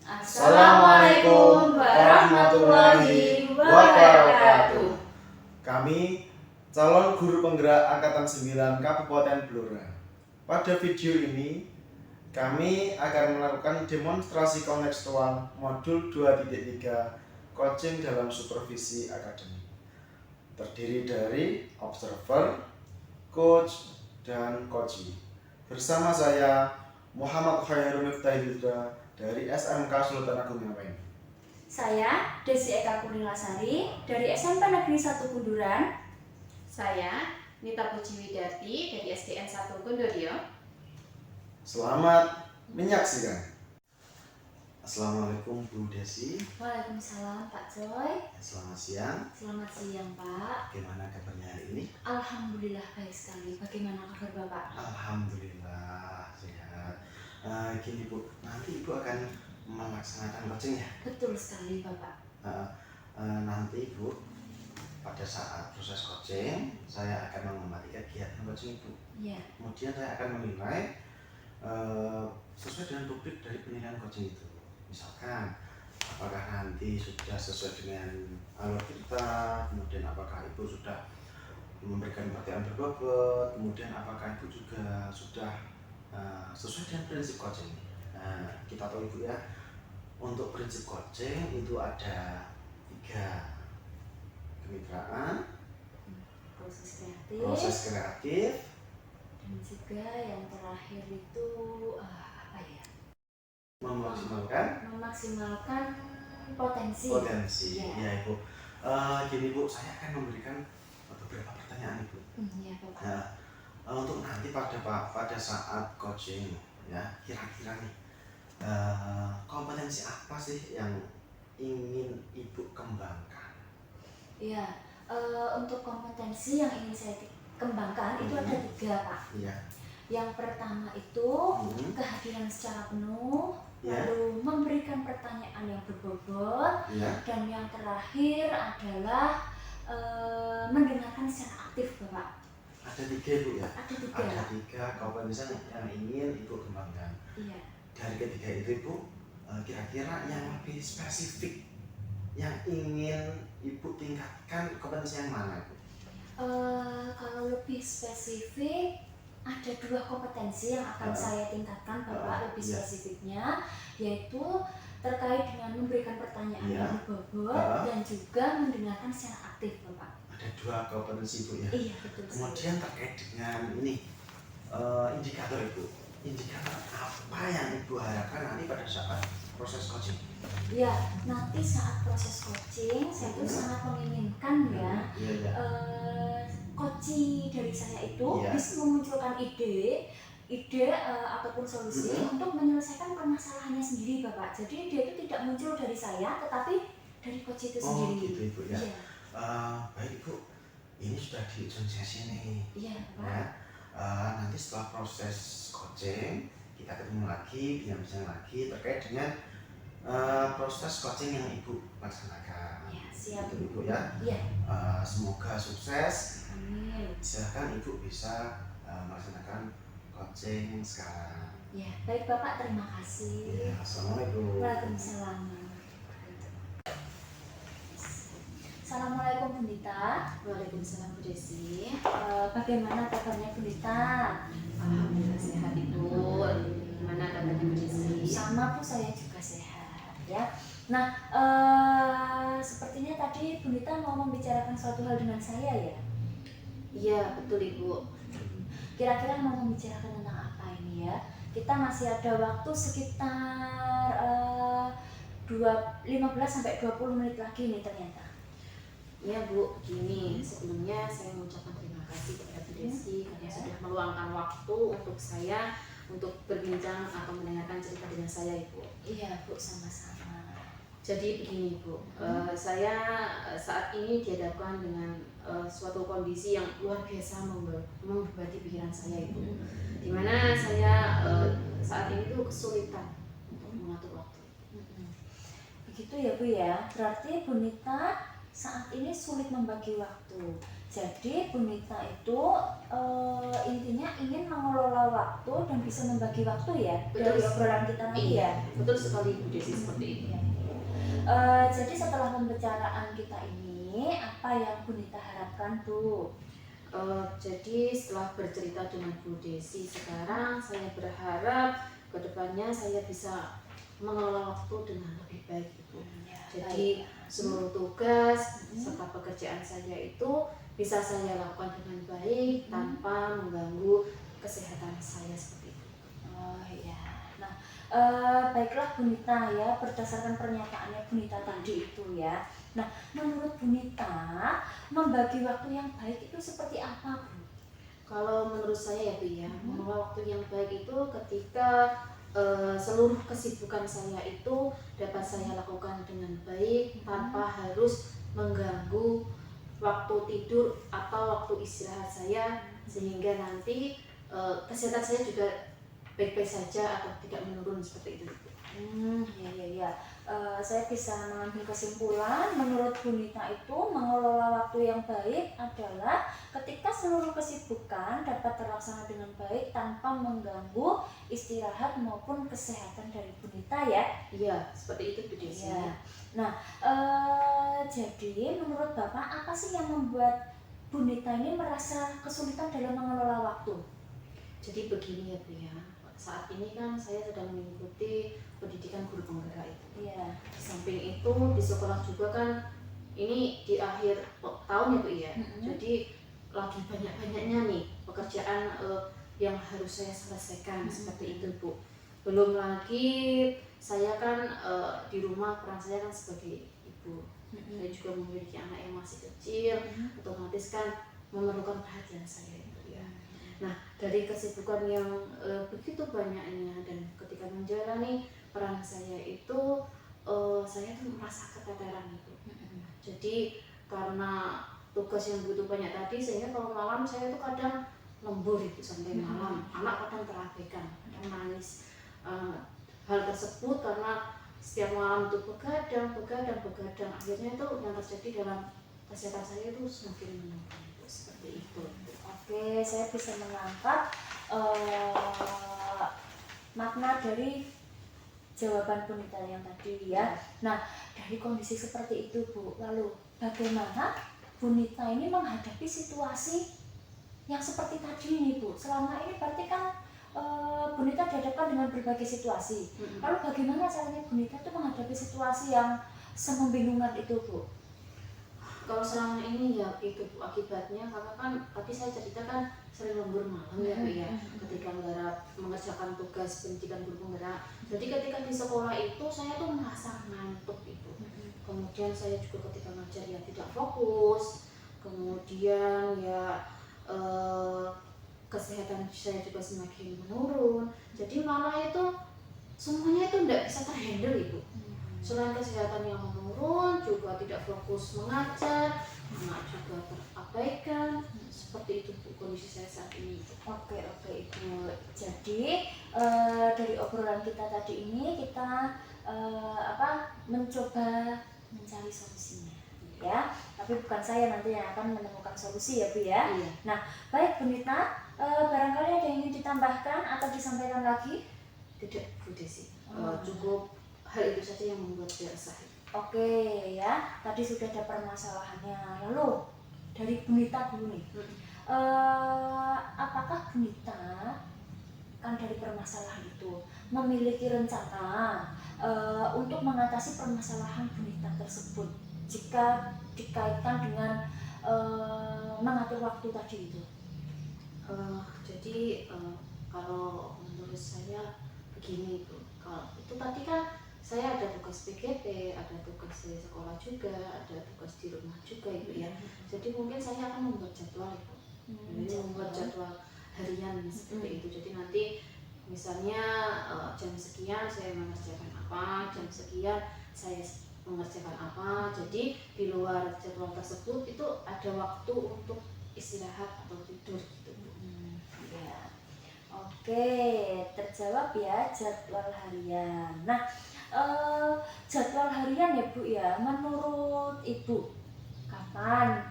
Assalamualaikum warahmatullahi wabarakatuh. Kami calon guru penggerak Angkatan 9 Kabupaten Blora. Pada video ini kami akan melakukan demonstrasi kontekstual modul 2.3 coaching dalam supervisi akademik. Terdiri dari observer, coach, dan coachee. Bersama saya Muhammad Khairul Miftahilda dari SMK Sultan Agung Ngawen. Saya Desi Eka Kurnilasari dari SMP Negeri 1 Kunduran. Saya Nita Puji Widati dari SDN 1 Gondorio. Selamat menyaksikan. Assalamualaikum Bu Desi. Waalaikumsalam Pak Joy. Selamat siang. Selamat siang Pak. Bagaimana kabarnya hari ini? Alhamdulillah baik sekali. Bagaimana kabar Bapak? Alhamdulillah sehat. Gini Bu, nanti Ibu akan melaksanakan coaching ya? Betul sekali Bapak. Nanti Bu, pada saat proses coaching, saya akan mengamati kegiatan coaching Ibu. Iya. Kemudian saya akan menilai sesuai dengan topik dari penilaian coaching itu. Misalkan, apakah nanti sudah sesuai dengan alur kita, kemudian apakah Ibu sudah memberikan perhatian berbobot, kemudian apakah Ibu juga sudah sesuai dengan prinsip coaching. Kita tahu Ibu ya, untuk prinsip coaching itu ada 3: kemitraan, proses kreatif, dan juga yang terakhir itu apa ya? Memaksimalkan potensi. Ya. Ya Ibu. Gini Bu, saya akan memberikan beberapa pertanyaan Ibu. Ya Bapak. Untuk nanti pada saat coaching ya, kira-kira nih kompetensi apa sih yang ingin Ibu kembangkan? Ya, untuk kompetensi yang ingin saya kembangkan itu ada 3 Pak. Ya. Yang pertama itu kehadiran secara penuh, lalu memberikan pertanyaan yang berbobot, dan yang terakhir adalah mendengarkan secara aktif Bapak. Ada 3 Bu ya? Ada 3. Ada 3 kompetensi yang ingin Ibu kembangkan. Iya. Dari ketiga itu Ibu, kira-kira yang lebih spesifik yang ingin Ibu tingkatkan kompetensi yang mana Bu? Kalau lebih spesifik ada 2 kompetensi yang akan saya tingkatkan Bapak, lebih spesifiknya yaitu terkait dengan memberikan pertanyaan yang berbobot dan juga mendengarkan secara aktif Bapak. Ada 2 kompetensi Bu ya? Iya betul. Kemudian terkait dengan ini indikator Ibu, indikator apa yang Ibu harapkan nanti pada saat proses coaching? Ya, nanti saat proses coaching saya tuh sangat menginginkan coaching dari saya itu bisa memunculkan ide ataupun solusi untuk menyelesaikan permasalahannya sendiri Bapak. Jadi dia itu tidak muncul dari saya tetapi dari coach itu sendiri. Oh gitu Ibu ya. Iya. Baik Ibu, ini sudah di ujung sesi nih. Iya Pak. Ya. Nanti setelah proses coaching kita ketemu lagi, bincang-bincang lagi terkait dengan proses coaching yang Ibu laksanakan. Ya, siap gitu, Ibu ya. Iya. Semoga sukses. Amin. Silakan Ibu bisa melaksanakan coaching sekarang. Ya, baik Bapak, terima kasih. Ya, assalamualaikum. Waalaikumsalam. Assalamualaikum Bu Nita. Waalaikumsalam Bu Desi. Bagaimana kabarnya Bu Nita? Alhamdulillah sehat Ibu. Gimana kabarnya Bu Desi? Sama Bu, saya juga sehat ya. Nah, sepertinya tadi Bu Nita mau membicarakan suatu hal dengan saya ya? Iya betul Ibu. Kira-kira mau membicarakan tentang apa ini ya? Kita masih ada waktu sekitar 15-20 menit lagi nih ternyata. Ya Bu, gini sebelumnya saya mengucapkan terima kasih kepada Bu Desi karena sudah meluangkan waktu untuk saya untuk berbincang atau mendengarkan cerita dengan saya Ibu. Iya Bu, sama-sama. Jadi begini Bu, saya saat ini dihadapkan dengan suatu kondisi yang luar biasa membebani pikiran saya Ibu. Dimana saya saat ini tuh kesulitan untuk mengatur waktu. Begitu ya Bu ya, berarti Bu Nita saat ini sulit membagi waktu. Jadi Bu Nita itu intinya ingin mengelola waktu dan bisa membagi waktu ya. Betul. Dari obrolan kita nanti Iya, ya. betul sekali Bu Desi, seperti itu. Iya. Jadi setelah pembicaraan kita ini, apa yang Bu Nita harapkan Bu? Jadi setelah bercerita dengan Bu Desi sekarang, saya berharap kedepannya saya bisa mengelola waktu dengan lebih baik Ibu. Ya, Jadi seluruh tugas serta pekerjaan saya itu bisa saya lakukan dengan baik tanpa mengganggu kesehatan saya seperti itu. Oh iya. Nah, baiklah Bu Nita ya, berdasarkan pernyataannya Bu Nita tadi itu ya. Nah, menurut Bu Nita, membagi waktu yang baik itu seperti apa Bu? Kalau menurut saya ya Bu ya, mengelola waktu yang baik itu ketika seluruh kesibukan saya itu dapat saya lakukan dengan baik tanpa harus mengganggu waktu tidur atau waktu istirahat saya, sehingga nanti kesehatan saya juga baik-baik saja atau tidak menurun seperti itu. Ya. Saya bisa mengambil kesimpulan menurut Bu Nita itu mengelola waktu yang baik adalah ketika seluruh kesibukan dapat terlaksana dengan baik tanpa mengganggu istirahat maupun kesehatan dari Bu Nita ya. Iya, seperti itu Bu Desi. Ya. Nah, jadi menurut Bapak apa sih yang membuat Bu Nita ini merasa kesulitan dalam mengelola waktu? Jadi begini ya Bu ya, saat ini kan saya sedang mengikuti pendidikan guru penggerak itu. Iya. Di samping itu di sekolah juga kan ini di akhir tahun ya Bu ya. Jadi lagi banyak-banyaknya nih pekerjaan yang harus saya selesaikan seperti itu Bu. Belum lagi saya kan di rumah peran saya kan sebagai ibu. Saya juga memiliki anak yang masih kecil, otomatis kan memerlukan perhatian saya itu ya. Nah, dari kesibukan yang begitu banyaknya dan ketika menjalani peran saya itu saya tuh merasa keteteran itu. Jadi karena tugas yang begitu banyak tadi, sehingga kalau malam saya tuh kadang lembur itu sampai malam. Anak kadang terabaikan, kadang nangis. Hal tersebut karena setiap malam itu begadang. Akhirnya itu yang terjadi dalam kesehatan saya itu semakin menurun seperti itu. Oke, saya bisa menangkap makna dari jawaban Bu Nita yang tadi ya. Nah, dari kondisi seperti itu Bu, lalu bagaimana Bu Nita ini menghadapi situasi yang seperti tadi ini Bu? Selama ini berarti kan Bu Nita dihadapkan dengan berbagai situasi. Lalu bagaimana caranya Bu Nita itu menghadapi situasi yang semembingungkan itu Bu? Kalau selama ini ya itu Bu, akibatnya karena kan tadi saya ceritakan sering lembur malam ya Bu ya, ketika mengerjakan tugas pendidikan guru penggerak. Jadi ketika di sekolah itu saya tuh merasa ngantuk itu. Kemudian saya juga ketika ngajar ya tidak fokus. Kemudian ya kesehatan saya juga semakin menurun. Jadi malah itu semuanya itu tidak bisa terhandle Ibu. Selain kesehatan yang menurun, juga tidak fokus mengajar, anak juga terabaikan. Seperti itu Bu, kondisi saya saat ini. Oke Ibu. Jadi dari obrolan kita tadi ini kita mencoba mencari solusinya ya. Tapi bukan saya nanti yang akan menemukan solusi ya Bu ya. Iya. Nah, baik Bu Nita, barangkali ada yang ingin ditambahkan atau disampaikan lagi? Tidak Bu Desi. Cukup hal itu saja yang membuat saya resah. Oke ya, tadi sudah ada permasalahannya. Lalu dari Bu Nita dulu nih, apakah Bu Nita kan dari permasalahan itu memiliki rencana untuk mengatasi permasalahan Bu Nita tersebut jika dikaitkan dengan mengatur waktu tadi itu? Jadi kalau menurut saya begini Bu, kalau itu tadi kan saya ada tugas PGP, ada tugas di sekolah juga, ada tugas di rumah juga Ibu ya. Jadi mungkin saya akan membuat jadwal Ibu. Membuat jadwal harian seperti itu. Jadi nanti misalnya jam sekian saya mengerjakan apa, jam sekian saya mengerjakan apa. Jadi di luar jadwal tersebut itu ada waktu untuk istirahat atau tidur gitu Bu. Ya. Oke, terjawab ya jadwal harian. Nah, jadwal harian ya Bu ya, menurut Ibu kapan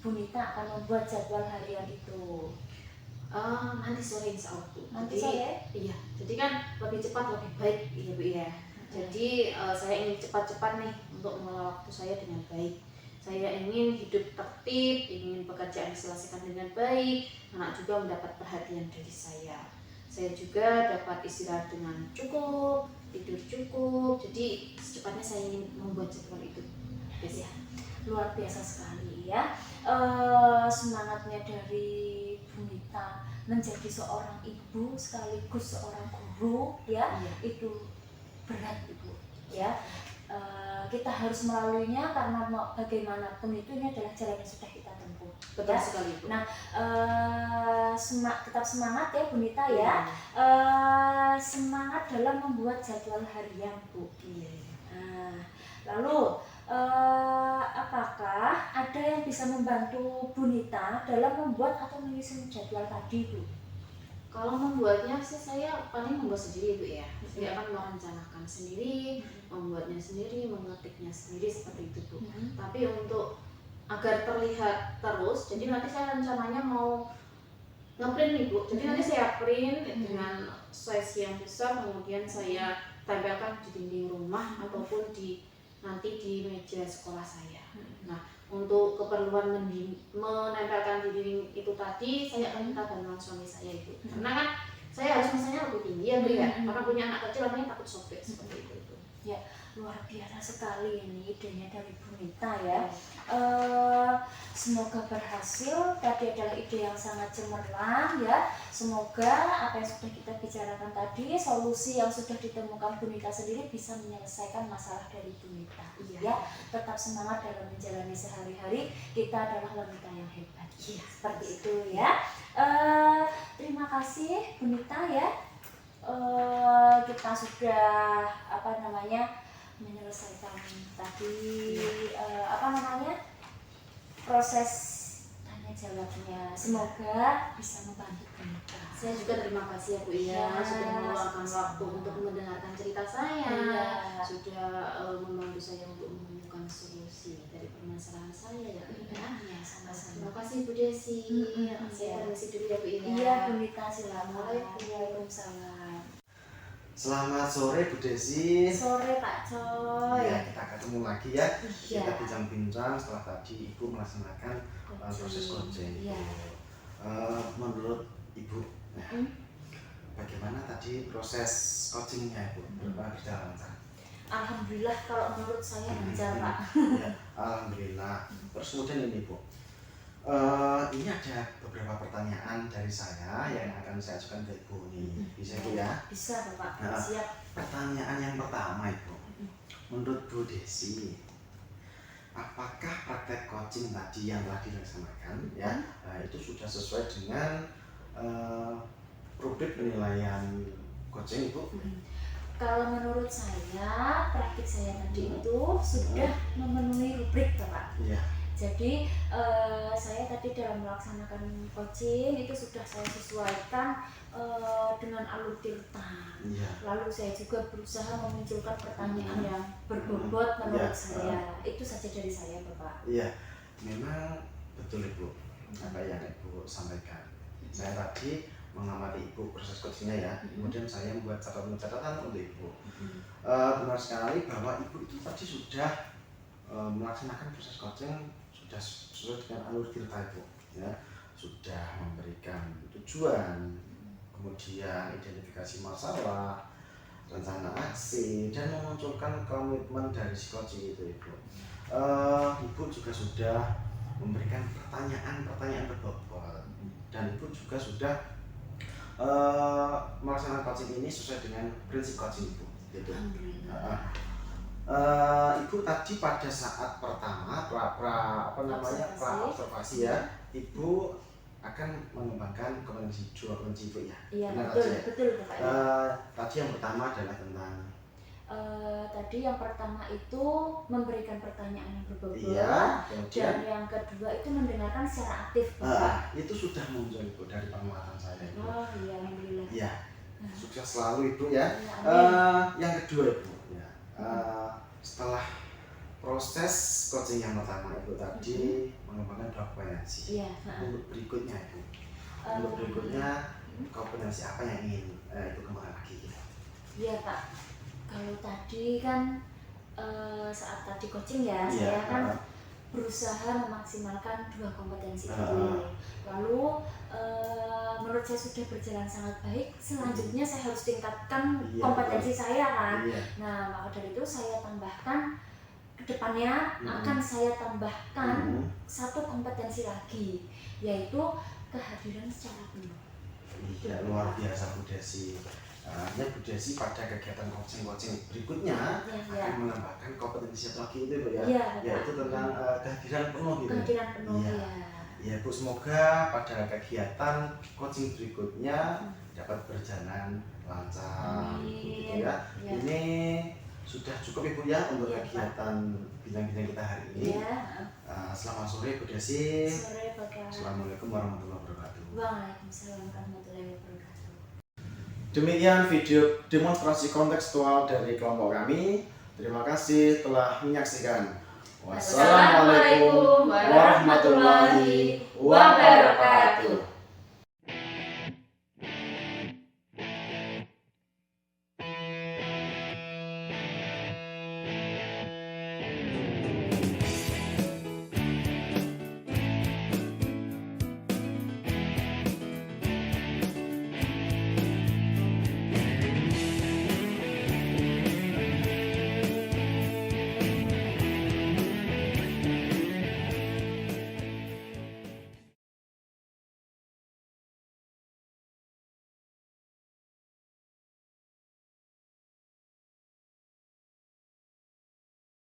Bu Nita akan membuat jadwal harian itu? Nanti sore insya Allah Bu. Nanti Jadi, sore? Iya, jadi kan lebih cepat lebih baik ya Bu ya. Jadi saya ingin cepat-cepat nih untuk mengelola waktu saya dengan baik. Saya ingin hidup tertib, ingin pekerjaan diselesaikan dengan baik, anak juga mendapat perhatian dari saya. Saya juga dapat istirahat dengan cukup, tidur cukup. Jadi secepatnya saya ingin membuat jadwal itu. Yes, ya. Luar biasa sekali ya. Semangatnya dari Bu Nita menjadi seorang ibu sekaligus seorang guru ya, Iya. itu berat Ibu ya. Kita harus melaluinya karena bagaimanapun itu ini adalah jalan yang sudah kita tempuh. Betul Ya. sekali Bu. Nah, tetap semangat ya Bu Nita ya. Semangat dalam membuat jadwal harian Bu. Iya. Nah, lalu apakah ada yang bisa membantu Bu Nita dalam membuat atau menyusun jadwal tadi Bu? Kalau membuatnya sih saya paling membuat sendiri Bu ya. Saya akan merencanakan sendiri, membuatnya sendiri, mengetiknya sendiri seperti itu Bu. Tapi untuk agar terlihat terus, jadi nanti saya rencananya mau ngeprint nih Bu. Jadi nanti saya print dengan size yang besar, kemudian saya tempelkan di dinding rumah ataupun nanti di meja sekolah saya. Nah, untuk keperluan menempelkan di dinding itu tadi, saya akan minta bantuan suami saya itu. Karena kan saya harus masanya lebih tinggi ya Bu ya. Karena punya anak kecil, artinya takut sobek seperti itu. Ya, luar biasa sekali ini idenya dari Bu Nita ya. Semoga berhasil. Tadi adalah ide yang sangat cemerlang ya. Semoga apa yang sudah kita bicarakan tadi, solusi yang sudah ditemukan Bu Nita sendiri bisa menyelesaikan masalah dari Bu Nita. Ya, tetap semangat dalam menjalani sehari-hari. Kita adalah wanita yang hebat. Iya, Seperti itu ya. Terima kasih Bu Nita ya. Kita sudah menyelesaikan tadi proses tanya jawabnya. Semoga bisa membantu Bu Nita. Saya juga terima kasih ya Bu ya, sudah meluangkan waktu untuk mendengarkan cerita saya, sudah membantu saya untuk menemukan solusi dari permasalahan saya ya Bu ya. Sama-sama. Terima kasih Bu Desi. Saya permisi dulu ya Bu ya. Iya Bu Nita, silakan. Waalaikumsalam. Selamat sore Bu Desi. Sore Pak Coy. Ya, kita ketemu lagi ya. Iya. Kita bincang-bincang setelah tadi Ibu melaksanakan proses coaching. Iya. Menurut Ibu, bagaimana tadi proses coachingnya Ibu? Berjalan lancar? Alhamdulillah kalau menurut saya lancar Pak. Ya, alhamdulillah. Terus kemudian ini Bu, ini ada beberapa pertanyaan dari saya yang akan saya ajukan ke Ibu nih. Bisa Bu ya? Bisa Bapak, Nah, siap. Pertanyaan yang pertama Ibu, menurut Bu Desi, apakah praktek coaching tadi yang telah dilaksanakan ya itu sudah sesuai dengan rubrik penilaian coaching Ibu? Kalau menurut saya, praktik saya tadi itu sudah memenuhi rubrik Bapak. Iya. Jadi saya tadi dalam melaksanakan coaching itu sudah saya sesuaikan dengan alur tirta. Iya. Lalu saya juga berusaha memunculkan pertanyaan yang berbobot menurut saya. Itu saja dari saya Bapak. Iya, memang betul Ibu apa yang Ibu sampaikan. Saya tadi mengamati Ibu proses coachingnya ya, kemudian saya membuat catatan untuk Ibu. Benar sekali bahwa Ibu itu tadi sudah melaksanakan proses coaching sudah sesuai dengan alur tirta Ibu ya, sudah memberikan tujuan, kemudian identifikasi masalah, rencana aksi, dan memunculkan komitmen dari si coaching itu Ibu. Ibu juga sudah memberikan pertanyaan berbobot, dan Ibu juga sudah melaksanakan coaching ini sesuai dengan prinsip coaching Ibu gitu. Ibu tadi pada saat pertama observasi ya, Ibu akan mengembangkan kompetensi Ibu ya. Iya, benar betul, ya? betul Bapak. Tadi yang pertama adalah tentang tadi yang pertama itu memberikan pertanyaan yang berbobot, iya, kemudian dan yang kedua itu mendengarkan secara aktif Bapak. itu sudah muncul Ibu dari pengamatan saya Ibu. Oh iya, alhamdulillah. Iya, sukses selalu Ibu ya. Ya, amin. Yang kedua Ibu ya, setelah proses coaching yang pertama itu tadi mengembangkan dua kompetensi. Iya. Untuk berikutnya itu, untuk berikutnya kompetensi apa yang ingin itu kembangkan lagi? Iya Pak, kalau tadi kan saat tadi coaching ya, Iya, saya kan berusaha memaksimalkan dua kompetensi itu. Lalu menurut saya sudah berjalan sangat baik. Selanjutnya saya harus tingkatkan kompetensi saya kan. Nah maka dari itu saya tambahkan kedepannya akan saya tambahkan satu kompetensi lagi, yaitu kehadiran secara penuh. Iya, luar biasa Bu Desi. Artinya Bu Desi pada kegiatan coaching berikutnya akan menambahkan kompetensi lagi itu Bu ya, yaitu tentang kehadiran penuh gitu. Kehadiran penuh ya Bu, semoga pada kegiatan coaching berikutnya dapat berjalan lancar gitu ya. Ini sudah cukup Ibu ya untuk kegiatan bincang-bincang kita hari ini. Selamat sore Bu Desi. Sore Bapak. Assalamualaikum warahmatullahi wabarakatuh. Waalaikumsalam warahmatullahi wabarakatuh. Demikian video demonstrasi kontekstual dari kelompok kami. Terima kasih telah menyaksikan. Wassalamualaikum warahmatullahi wabarakatuh.